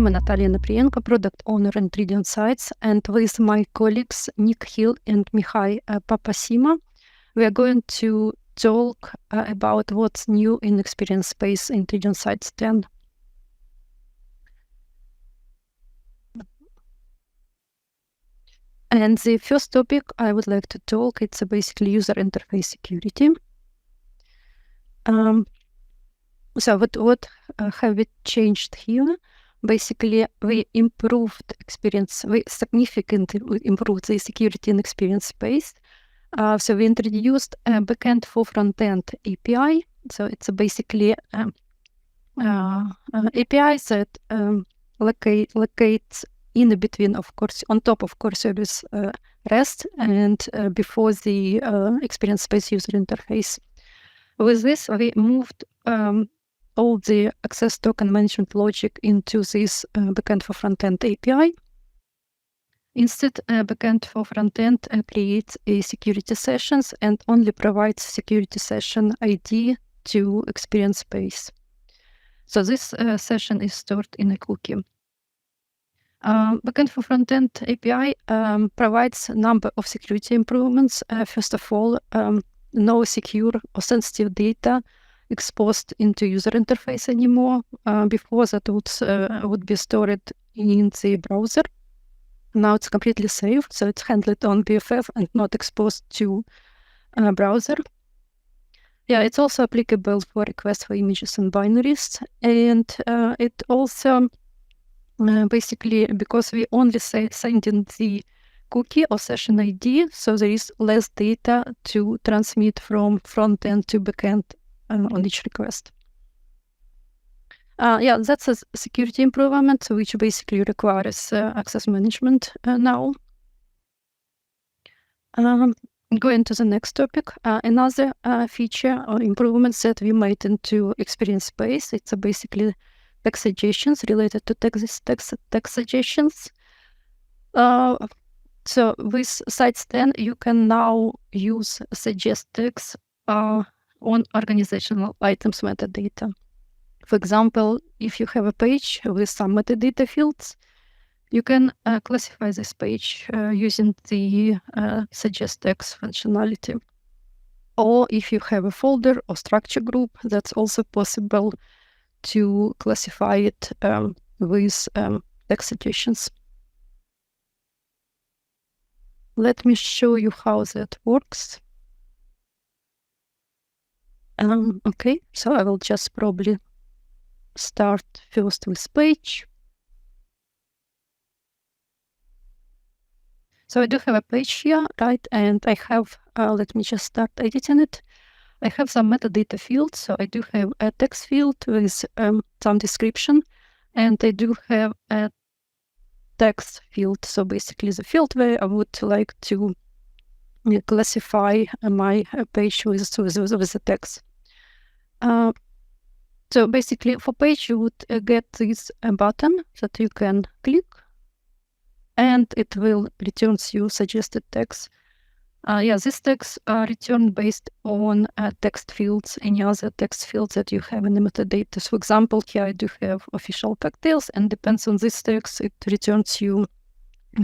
I'm Natalia Naprienko, product owner in Tridion sites, and with my colleagues Nick Hill and Mihai Papasima, we are going to talk about what's new in Experience Space in Tridion Sites 10. And the first topic I would like to talk, it's basically user interface security. So what have we changed here? Basically, we improved experience, we significantly improved the security in Experience Space. So we introduced a backend for front-end API. So it's basically API that locates in between, of course, on top of core service REST and before the Experience Space user interface. With this, we moved all the access token management logic into this backend for front-end API. Instead, backend for front-end creates a security sessions and only provides security session ID to Experience Space. So this session is stored in a cookie. Backend for front-end API provides a number of security improvements. First of all, no secure or sensitive data exposed into user interface anymore. Before that would be stored in the browser. Now it's completely safe, so it's handled on BFF and not exposed to browser. Yeah, it's also applicable for requests for images and binaries, and it also basically, because we only send in the cookie or session ID, so there is less data to transmit from front end to backend on each request. Yeah, that's a security improvement, which basically requires access management now. Going to the next topic, another feature or improvements that we made into Experience Space, it's basically text suggestions related to text suggestions. So with Sites 10, you can now use suggest text on organizational items metadata. For example, if you have a page with some metadata fields, you can classify this page using the suggest text functionality. Or if you have a folder or structure group, that's also possible to classify it with text suggestions. Let me show you how that works. Okay, so I will just probably start first with page. So I do have a page here, right? And I have, let me just start editing it. I have some metadata fields. So I do have a text field with some description, and I do have a text field. So basically the field where I would like to classify my page with the text. So basically for page, you would get this button that you can click, and it will return you suggested text. Yeah, these texts are returned based on text fields, any other text fields that you have in the metadata. So for example, here I do have official cocktails, and depends on this text, it returns you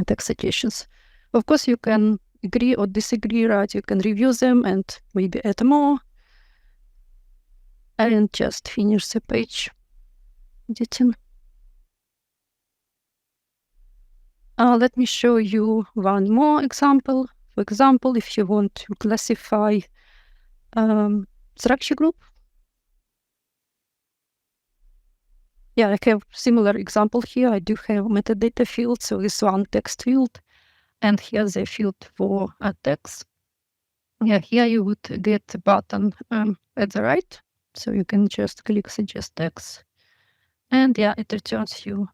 text suggestions. Of course, you can agree or disagree, right? You can review them and maybe add more. And just finish the page editing. Let me show you one more example. For example, if you want to classify structure group. Yeah, I have similar example here. I do have metadata field, so this one text field, and here's a field for a text. Yeah, here you would get a button at the right. So you can just click suggest text, and yeah, it returns you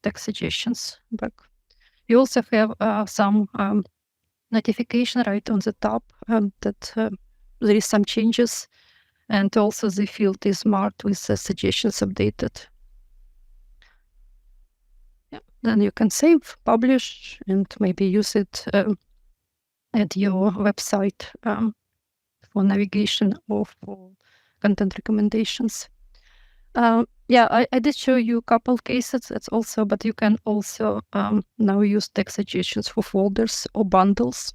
text suggestions back. You also have some notification right on the top that there is some changes, and also the field is marked with the suggestions updated. Yeah, then you can save, publish, and maybe use it at your website for navigation or for content recommendations. I did show you a couple cases. That's also, but you can also now use text suggestions for folders or bundles.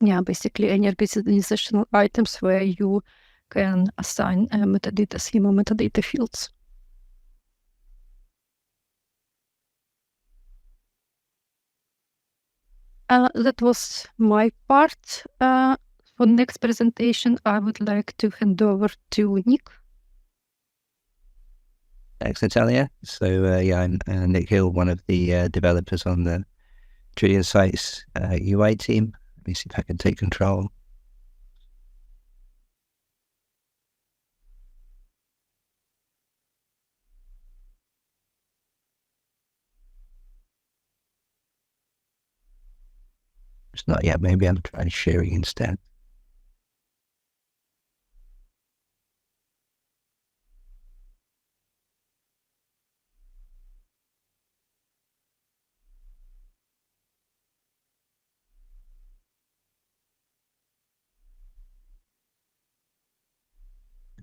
Yeah, basically any organizational items where you can assign metadata schema, metadata fields. That was my part. For next presentation, I would like to hand over to Nick. Thanks, Natalia. So I'm Nick Hill, one of the developers on the Tridion site's UI team. Let me see if I can take control. It's not yet. Maybe I'm trying sharing instead.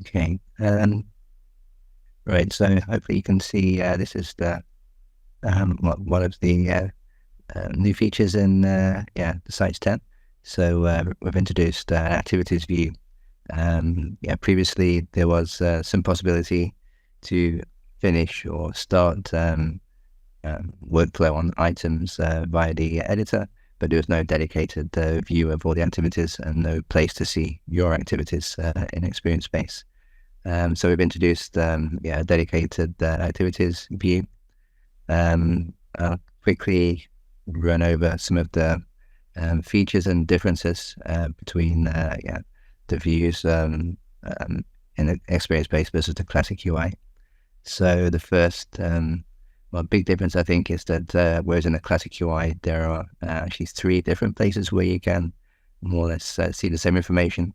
Okay. Right. So hopefully you can see this is the one of the new features in the Sites tab. So we've introduced an activities view. Previously there was some possibility to finish or start workflow on items via the editor, but there was no dedicated view of all the activities and no place to see your activities in Experience Space. So we've introduced a dedicated activities view. I'll quickly run over some of the features and differences between the views in the Experience Space versus the classic UI. So the first big difference I think is that whereas in the classic UI there are actually 3 different places where you can more or less see the same information.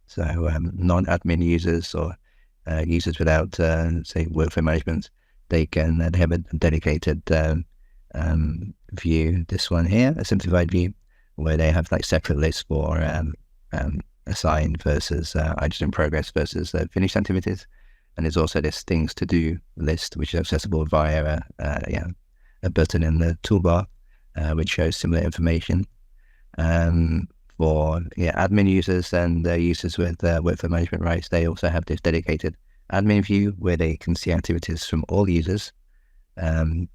So non-admin users or users without say workflow management, they have a dedicated view. This one here, a simplified view, where they have like separate lists for assigned versus items in progress versus finished activities. And there's also this things to do list, which is accessible via a button in the toolbar, which shows similar information. For admin users and users with workflow management rights, they also have this dedicated admin view where they can see activities from all users. But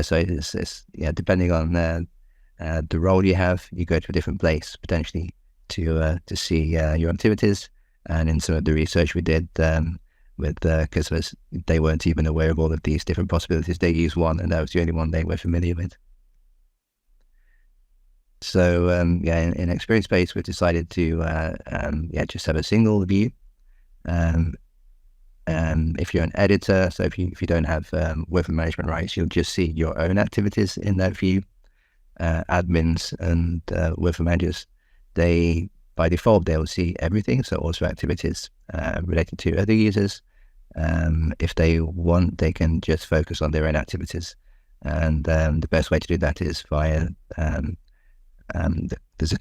so it's depending on the role you have, you go to a different place potentially to see your activities. And in some of the research we did with customers, they weren't even aware of all of these different possibilities. They used one, and that was the only one they were familiar with. So in Experience Space, we've decided to just have a single view. If you're an editor, so if you don't have workflow management rights, you'll just see your own activities in that view. Admins and workflow managers, by default they'll see everything, so also activities related to other users. If they want, they can just focus on their own activities, and the best way to do that is via there's a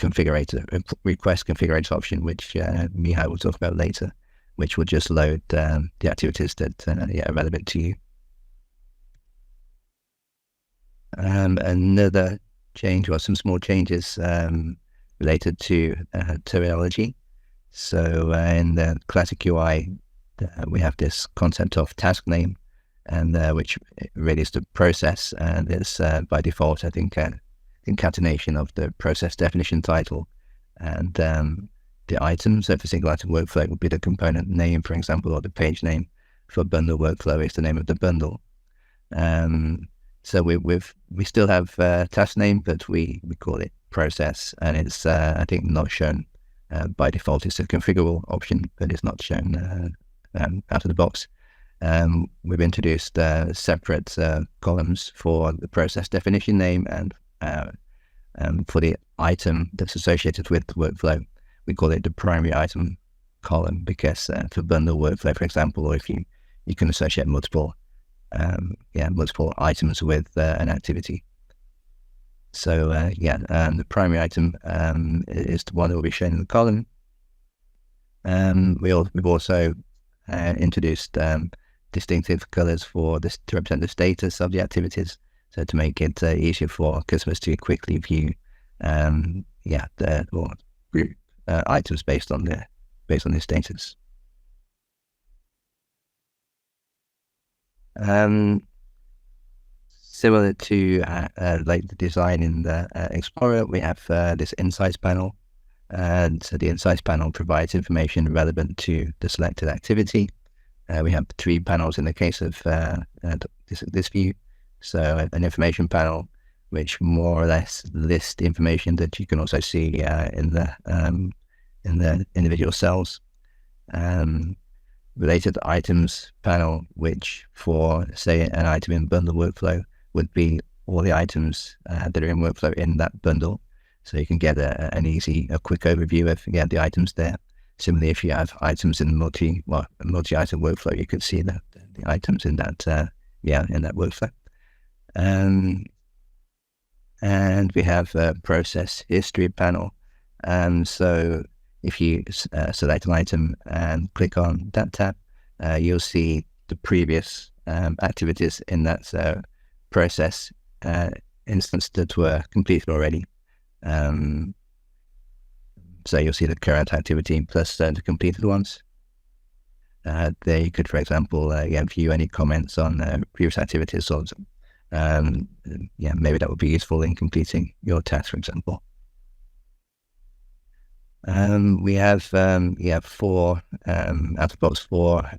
request configurator option, which Mihai will talk about later, which will just load the activities that are relevant to you. Another change, or some small changes related to terminology. So in the classic UI, we have this concept of task name, and which really is the process, and it's by default, I think, concatenation of the process definition title and the item. So for single item workflow would be the component name, for example, or the page name. For bundle workflow is the name of the bundle. So we still have task name, but we call it process, and it's I think not shown by default. It's a configurable option, but it's not shown out of the box. We've introduced separate columns for the process definition name and for the item that's associated with workflow. We call it the primary item column, because for bundle workflow, for example, or if you can associate multiple items with an activity. So the primary item is the one that will be shown in the column. We've also introduced distinctive colors for this to represent the status of the activities, so to make it easier for customers to quickly view the or group items based on their status. Similar to like the design in the Explorer, we have this Insights panel. And so the Insights panel provides information relevant to the selected activity. We have 3 panels in the case of this view. So an information panel, which more or less lists the information that you can also see in the individual cells. Related items panel, which for, say, an item in bundle workflow would be all the items that are in workflow in that bundle. So you can get a quick overview of the items there. Similarly, if you have items in multi-item workflow, you could see the items in that in that workflow. And we have a process history panel. So if you select an item and click on that tab, you'll see the previous activities in that process instance that were completed already. So you'll see the current activity plus the completed ones. There you could, for example, view any comments on previous activities. Or maybe that would be useful in completing your task, for example. We have 4 out of box 4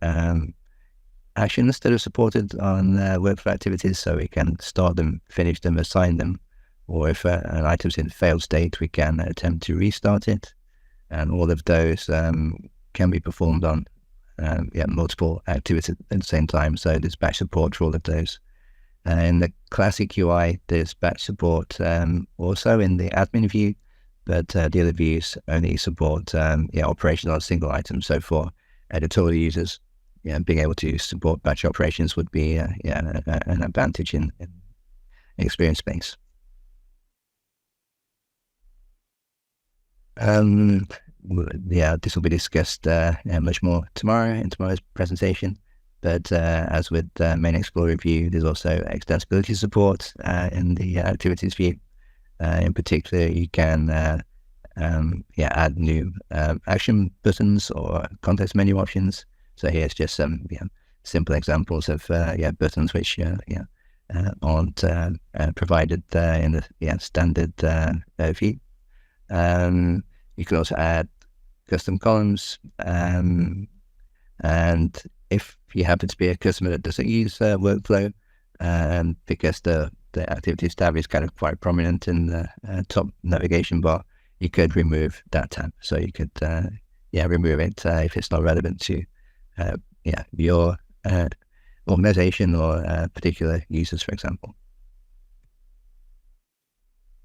actions that are supported on workflow activities, so we can start them, finish them, assign them, or if an item's in failed state, we can attempt to restart it. And all of those can be performed on multiple activities at the same time. So there's batch support for all of those. In the classic UI, there's batch support also in the admin view, but the other views only support operation on a single item. So for editorial users, being able to support batch operations would be an advantage in experience space. This will be discussed much more tomorrow in tomorrow's presentation. But as with main Explorer view, there's also extensibility support in the activities view. In particular, you can add new action buttons or context menu options. So here's just some simple examples of buttons which aren't provided in the standard view. You can also add custom columns, and if you happen to be a customer that doesn't use workflow, because the activities tab is kind of quite prominent in the top navigation bar, you could remove that tab. So you could remove it if it's not relevant to your organization or particular users, for example.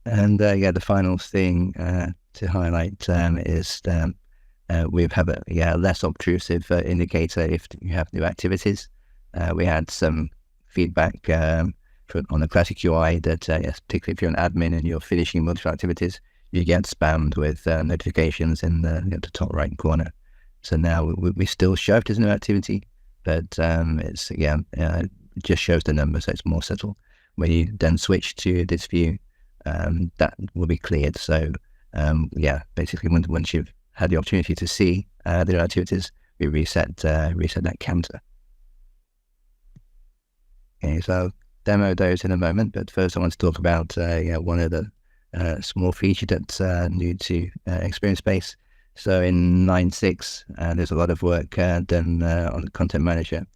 And the final thing to highlight is we have a less obtrusive indicator if you have new activities. We had some feedback on the classic UI that particularly if you're an admin and you're finishing multiple activities, you get spammed with notifications in the top right corner. So now we still show it as a new activity, but it's it just shows the number, so it's more subtle. When you then switch to this view, that will be cleared. So basically once you've had the opportunity to see the new activities, we reset that counter. Okay, so I'll demo those in a moment, but first I want to talk about one of the small feature that's new to Experience Space. So in 9.6, there's a lot of work done on the Content Manager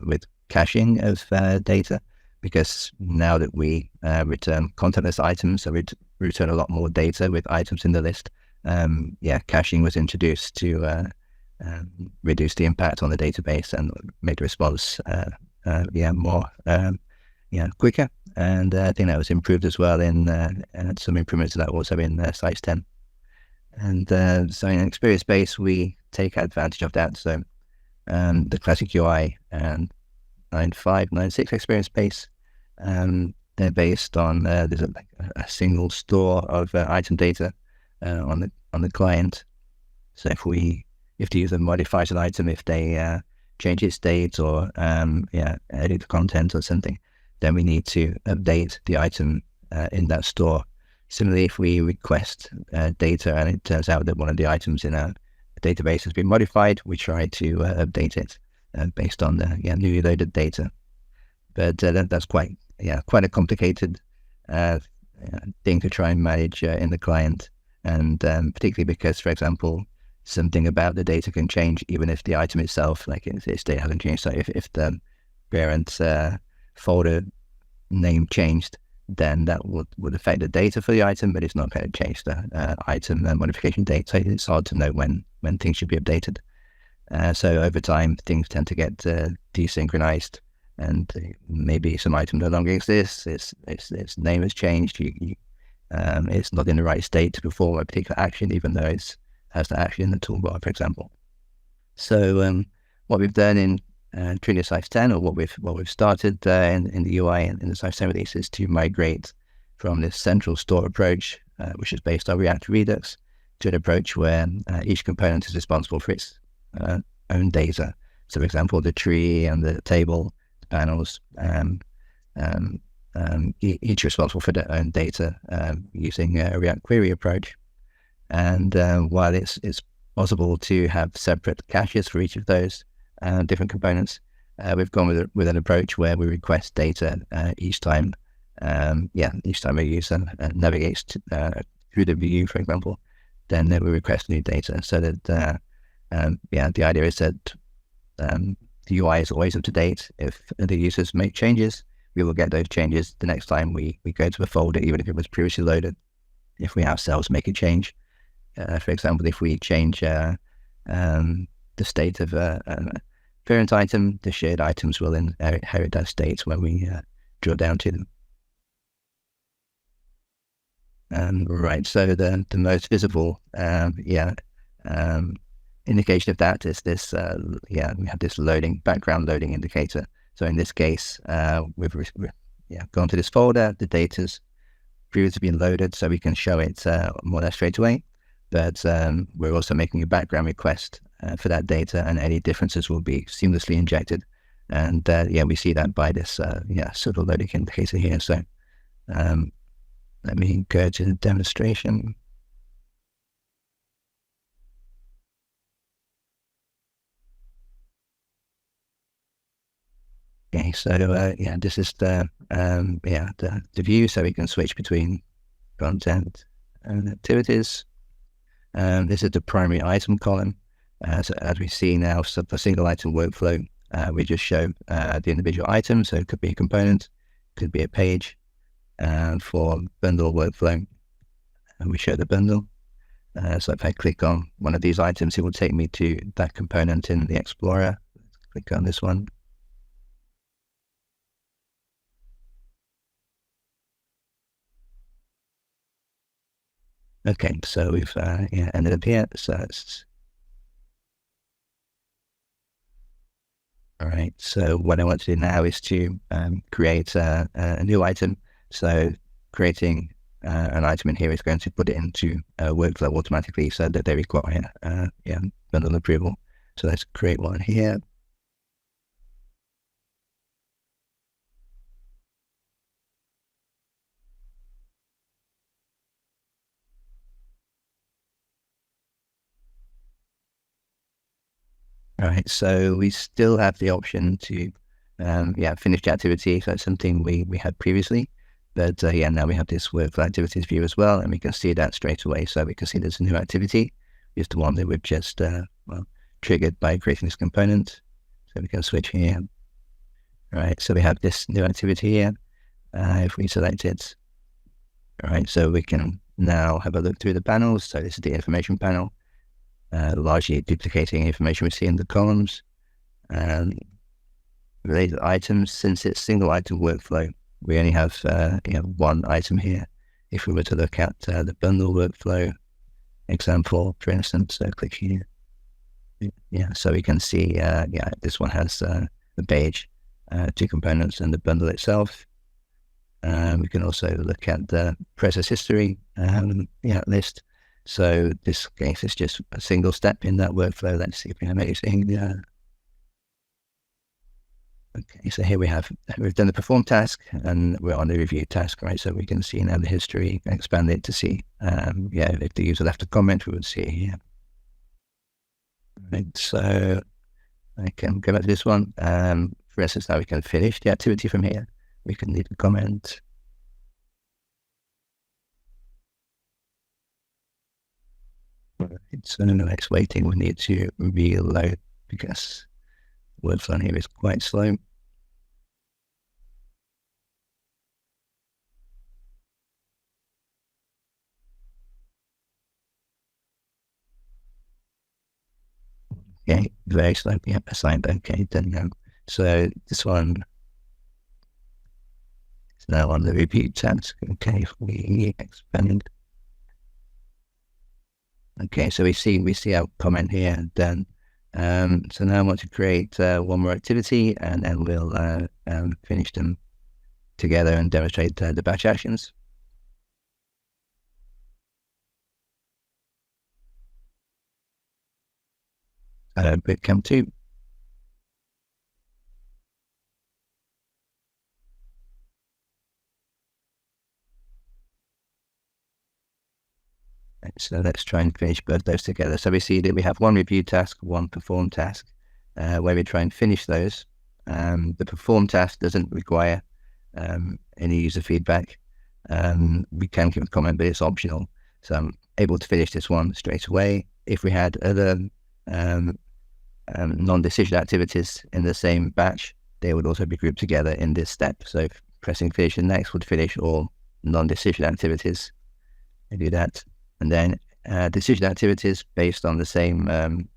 with caching of data, because now that we return contentless items, so we return a lot more data with items in the list. Caching was introduced to reduce the impact on the database and make the response more quicker. And I think that was improved as well in some improvements to that also in Sites 10. And so in Experience Space, we take advantage of that. So the classic UI and 9.5, 9.6 Experience Space, they're based on there's a single store of item data on the client. So if we if the user modifies an item, if they change its state or edit the content or something, then we need to update the item in that store. Similarly, if we request data and it turns out that one of the items in our database has been modified, we try to update it based on the newly loaded data. But that's quite a complicated thing to try and manage in the client, and particularly because, for example, something about the data can change even if the item itself, like its data hasn't changed. So if the parent folder name changed, then that would affect the data for the item, but it's not going to change the item modification date. So it's hard to know when things should be updated. So over time, things tend to get desynchronized, and maybe some item no longer exists. Its name has changed. It's not in the right state to perform a particular action, even though it has the action in the toolbar, for example. So what we've done in Tridion Size 10, or what we've started in the UI and in the Size 10 release, is to migrate from this central store approach, which is based on React Redux, to an approach where each component is responsible for its own data. So, for example, the tree and the table, the panels, each responsible for their own data using a React query approach. And while it's possible to have separate caches for each of those different components, we've gone with an approach where we request data each time a user navigates through the view, for example, then we request new data. So that the idea is that the UI is always up to date. If the users make changes, we will get those changes the next time we go to a folder, even if it was previously loaded. If we ourselves make a change, for example, if we change the state of a parent item, the shared items will inherit that state when we drill down to them. Right, so the most visible indication of that is this, we have this background loading indicator. So in this case, we've gone to this folder, the data's previously been loaded, so we can show it more or less straight away. But we're also making a background request for that data, and any differences will be seamlessly injected. And we see that by this sort of loading indicator here. So let me go to the demonstration. Okay, so this is the view, so we can switch between content and activities. This is the primary item column. So as we see now, so for single item workflow, we just show the individual item. So it could be a component, could be a page. For bundle workflow, and we show the bundle. So if I click on one of these items, it will take me to that component in the Explorer. Click on this one. Okay, so we've ended up here. So it's all right. So what I want to do now is to create a new item. So creating an item in here is going to put it into a workflow automatically, so that they require bundle approval. So let's create one here. All right, so we still have the option to finish the activity. So it's something we had previously, but now we have this workflow activities view as well, and we can see that straight away. So we can see there's a new activity. It's the one that we've just triggered by creating this component. So we can switch here. All right, so we have this new activity here. If we select it, all right, so we can now have a look through the panels. So this is the information panel. Largely duplicating information we see in the columns. Related items, since it's single item workflow, we only have one item here. If we were to look at the bundle workflow example, for instance, click here. So we can see, this one has the page, two components, and the bundle itself. We can also look at the process history list. So this case is just a single step in that workflow. Let's see if we have anything. Okay, so here we've done the perform task and we're on the review task, right? So we can see now the history, expand it to see, if the user left a comment, we would see it here. Right, so I can go back to this one. For instance, now we can finish the activity from here. We can leave a comment. Right, so no, it's waiting. We need to reload because workflow here is quite slow. Okay, very slow. Yeah, assigned. Okay, done now. So this one is now on the review task. Okay, if we expand. Okay, so we see our comment here done. So now I want to create one more activity, and then we'll finish them together and demonstrate the batch actions. Bootcamp 2. So let's try and finish both those together. So we see that we have one review task, one perform task, where we try and finish those. The perform task doesn't require any user feedback. We can give a comment, but it's optional. So I'm able to finish this one straight away. If we had other non-decision activities in the same batch, they would also be grouped together in this step. So pressing finish and next would finish all non-decision activities. I do that. And then decision activities based on the same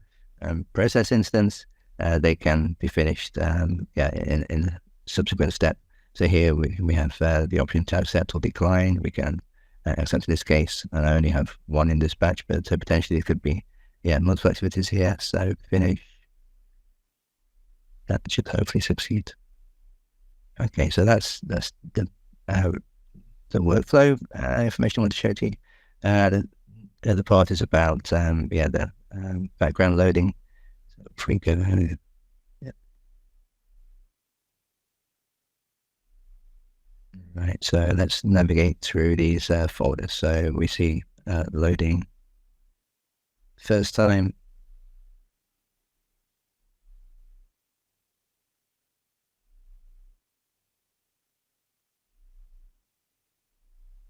process instance, they can be finished in a subsequent step. So here we have the option to accept or decline. We can accept in this case, and I only have one in this batch, but so potentially it could be multiple activities here. So finish. That should hopefully succeed. Okay, so that's the workflow information I want to show to you. The other part is about the background loading. So if we go, right. So let's navigate through these folders. So we see loading first time.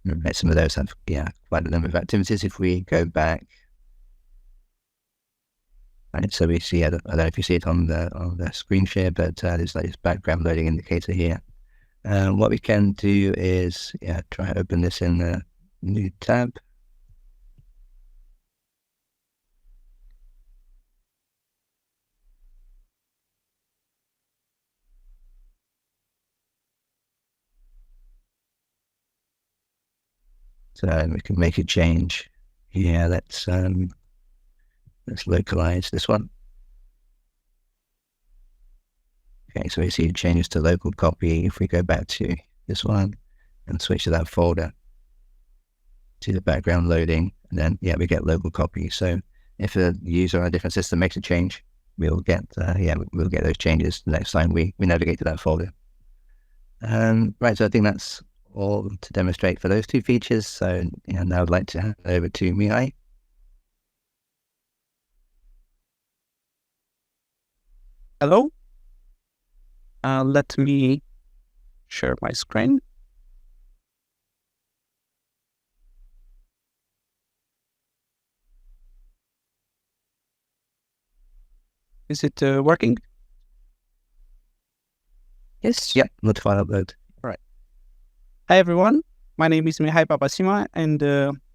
Right, some of those have quite a number of activities. If we go back, right, so we see I don't know if you see it on the screen share, but there's like this background loading indicator here. What we can do is try to open this in a new tab. So we can make a change. Yeah, let's localize this one. Okay, so we see it changes to local copy. If we go back to this one and switch to that folder, to the background loading, and then we get local copy. So if a user on a different system makes a change, we'll get we'll get those changes the next time we navigate to that folder. Right, so I think that's all to demonstrate for those two features. So now I'd like to hand over to Mihai. Hello. Let me share my screen. Is it working? Yes. Yep, notify upload. Right. Hi everyone. My name is Mihai Papasima, and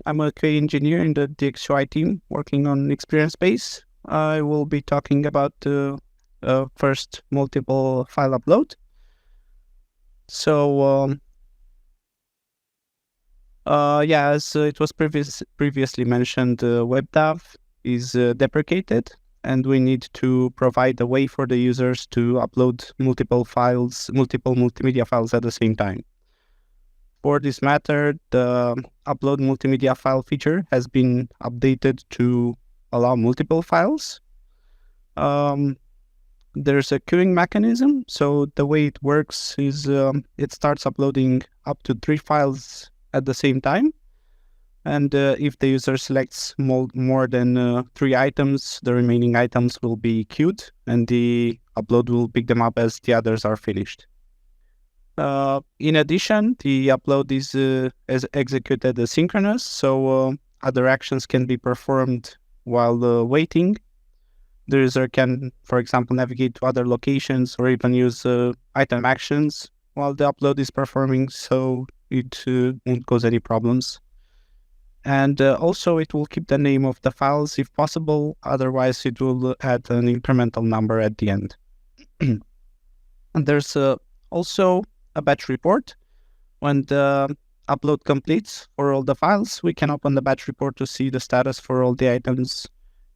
I'm a QA engineer in the DXUI team working on experience base. I will be talking about the first multiple file upload. So as it was previously mentioned, WebDAV is deprecated, and we need to provide a way for the users to upload multiple multimedia files at the same time. For this matter, the upload multimedia file feature has been updated to allow multiple files. There's a queuing mechanism. So the way it works is it starts uploading up to 3 files at the same time. And if the user selects more than 3 items, the remaining items will be queued and the upload will pick them up as the others are finished. In addition, the upload is executed asynchronous, so other actions can be performed while waiting. The user can, for example, navigate to other locations or even use item actions while the upload is performing, so it won't cause any problems. And also, it will keep the name of the files if possible, otherwise it will add an incremental number at the end. And there's also a batch report. When the upload completes for all the files, we can open the batch report to see the status for all the items.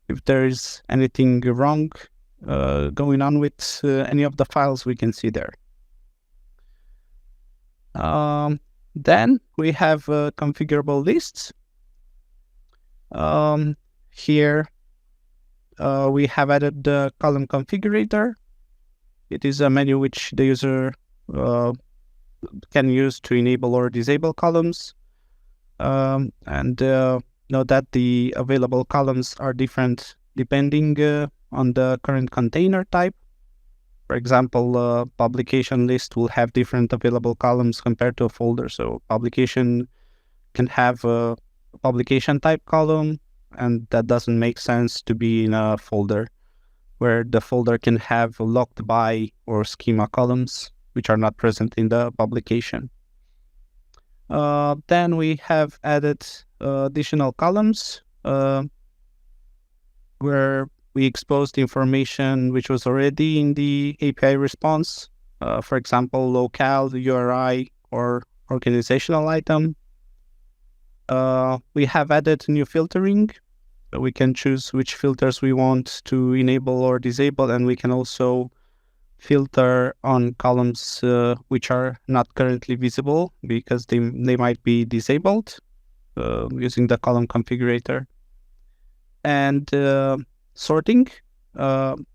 If there is anything wrong going on with any of the files, we can see there. Then we have configurable lists. Here we have added the column configurator. It is a menu which the user can use to enable or disable columns. And note that the available columns are different depending on the current container type. For example, publication list will have different available columns compared to a folder. So publication can have a publication type column, and that doesn't make sense to be in a folder, where the folder can have locked by or schema columns, which are not present in the publication. Then we have added additional columns where we exposed information which was already in the API response. For example, locale, URI, or organizational item. We have added new filtering. We can choose which filters we want to enable or disable, and we can also filter on columns which are not currently visible because they might be disabled using the column configurator. And sorting. And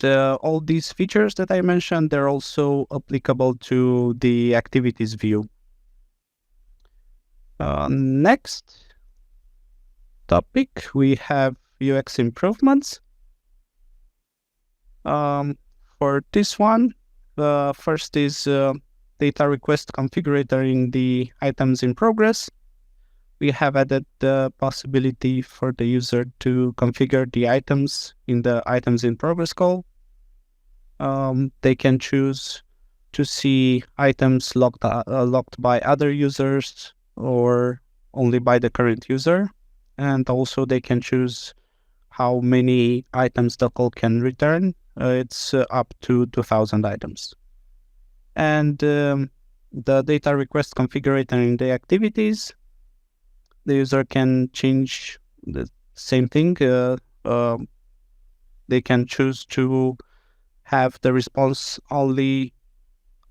all these features that I mentioned, they're also applicable to the activities view. Next topic, we have UX improvements. For this one, first is data request configurator in the items in progress. We have added the possibility for the user to configure the items in the items in progress call. They can choose to see items locked by other users or only by the current user. And also they can choose how many items the call can return. It's up to 2,000 items. And the data request configurator in the activities, the user can change the same thing. They can choose to have the response only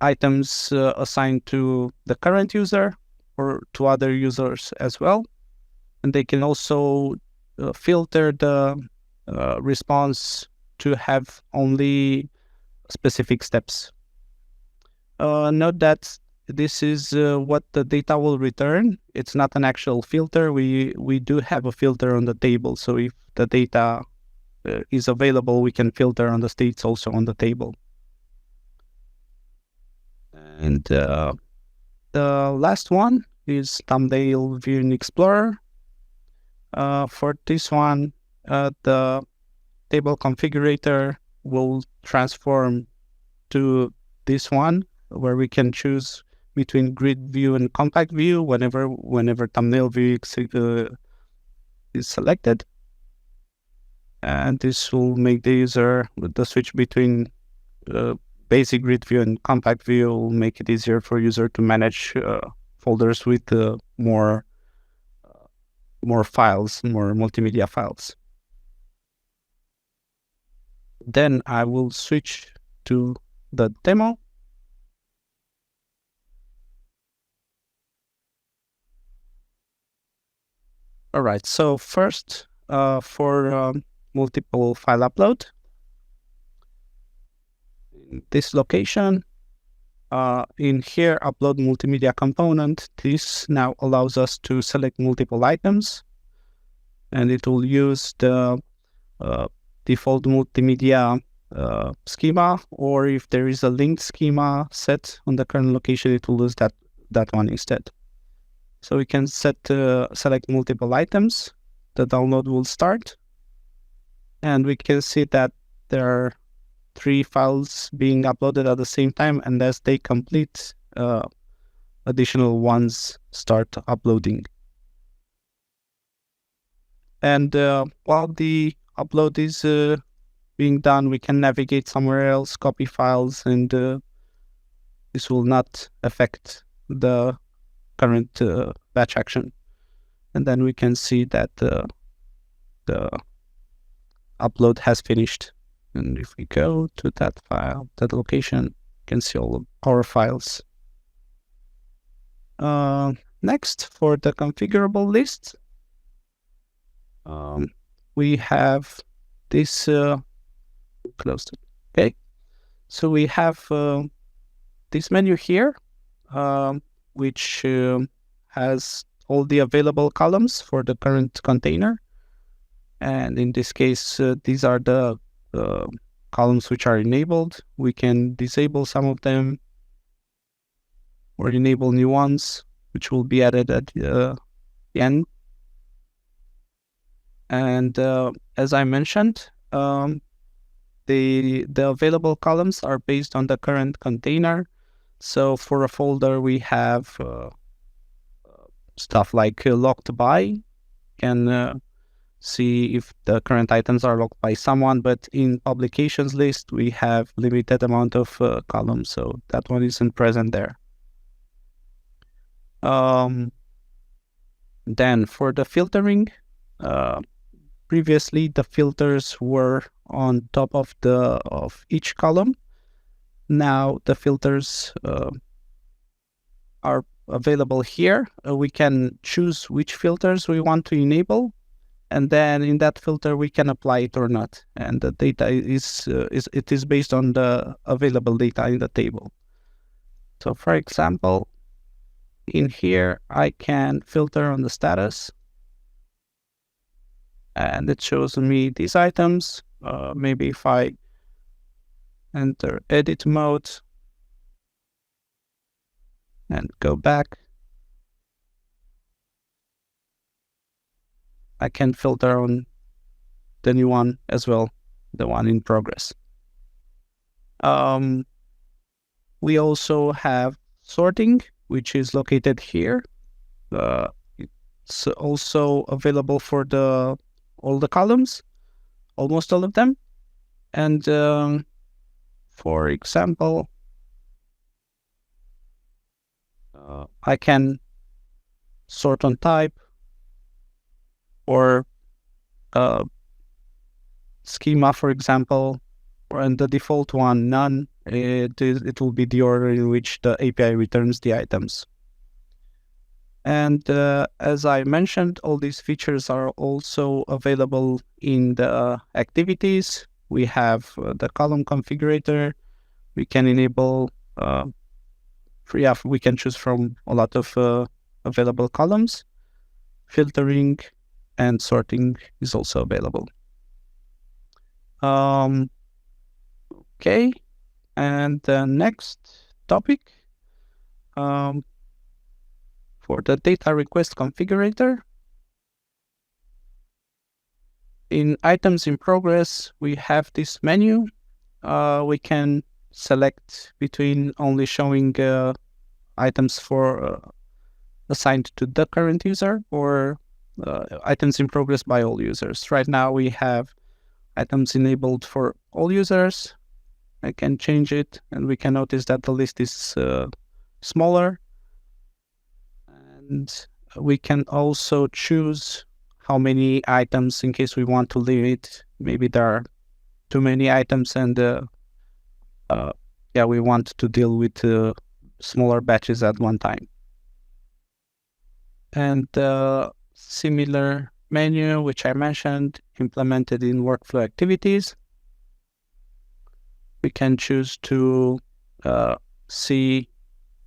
items assigned to the current user or to other users as well. And they can also filter the response to have only specific steps. Note that this is what the data will return. It's not an actual filter. We do have a filter on the table. So if the data is available, we can filter on the states also on the table. And the last one is thumbnail view in Explorer. For this one, the table configurator will transform to this one, where we can choose between grid view and compact view whenever thumbnail view is selected. And this will make the user, the switch between basic grid view and compact view will make it easier for user to manage folders with more files, more multimedia files. Then I will switch to the demo. All right. So first, for multiple file upload, in this location, in here, upload multimedia component, this now allows us to select multiple items, and it will use the default multimedia schema, or if there is a linked schema set on the current location, it will use that one instead. So we can select multiple items. The download will start, and we can see that there are 3 files being uploaded at the same time, and as they complete, additional ones start uploading. And while the upload is being done, we can navigate somewhere else, copy files, and this will not affect the current batch action. And then we can see that the upload has finished. And if we go to that file, that location, you can see all of our files. Next, for the configurable list, we have this closed. Okay, so we have this menu here, which has all the available columns for the current container. And in this case, these are the columns which are enabled. We can disable some of them or enable new ones, which will be added at the end. And as I mentioned, the available columns are based on the current container. So for a folder, we have stuff like locked by, can see if the current items are locked by someone, but in publications list, we have limited amount of columns, so that one isn't present there. Then for the filtering, previously the filters were on top of each column. Now the filters are available here. We can choose which filters we want to enable, and then in that filter we can apply it or not. And the data is based on the available data in the table. So for example, in here I can filter on the status, and it shows me these items. Maybe if I enter edit mode and go back, I can filter on the new one as well, the one in progress. We also have sorting, which is located here. It's also available for all the columns, almost all of them. And for example, I can sort on type, or schema, for example, and the default one, none. It will be the order in which the API returns the items. And as I mentioned, all these features are also available in the activities. We have the column configurator. We can enable we can choose from a lot of available columns. Filtering and sorting is also available. Okay, and the next topic, for the data request configurator. In items in progress, we have this menu. We can select between only showing items for assigned to the current user, or items in progress by all users. Right now we have items enabled for all users. I can change it, and we can notice that the list is smaller. And we can also choose how many items in case we want to limit. Maybe there are too many items, and we want to deal with smaller batches at one time. And similar menu, which I mentioned, implemented in workflow activities. We can choose to see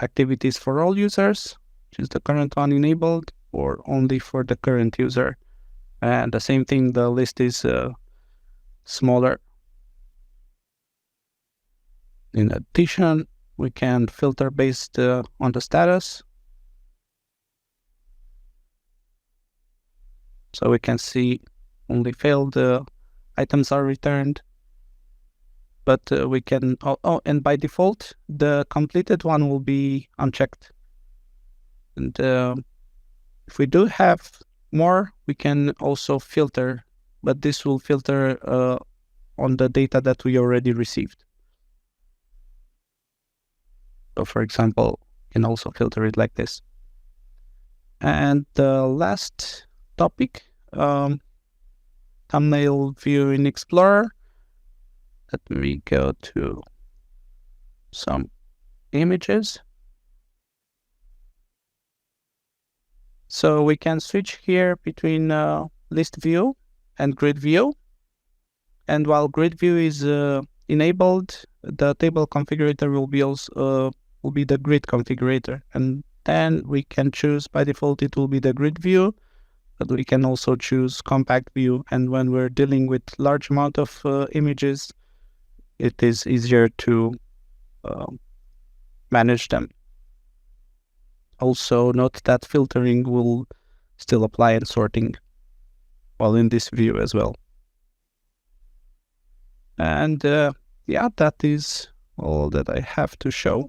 activities for all users, which is the current one enabled, or only for the current user. And the same thing, the list is smaller. In addition, we can filter based on the status. So we can see only failed items are returned. But we can, and by default, the completed one will be unchecked. And if we do have more, we can also filter, but this will filter on the data that we already received. So for example, you can also filter it like this. And the last topic, thumbnail view in Explorer. Let me go to some images. So we can switch here between list view and grid view. And while grid view is enabled, the table configurator will be also the grid configurator. And then we can choose, by default, it will be the grid view, but we can also choose compact view. And when we're dealing with large amount of images, it is easier to manage them. Also note that filtering will still apply and sorting while in this view as well. And yeah, that is all that I have to show.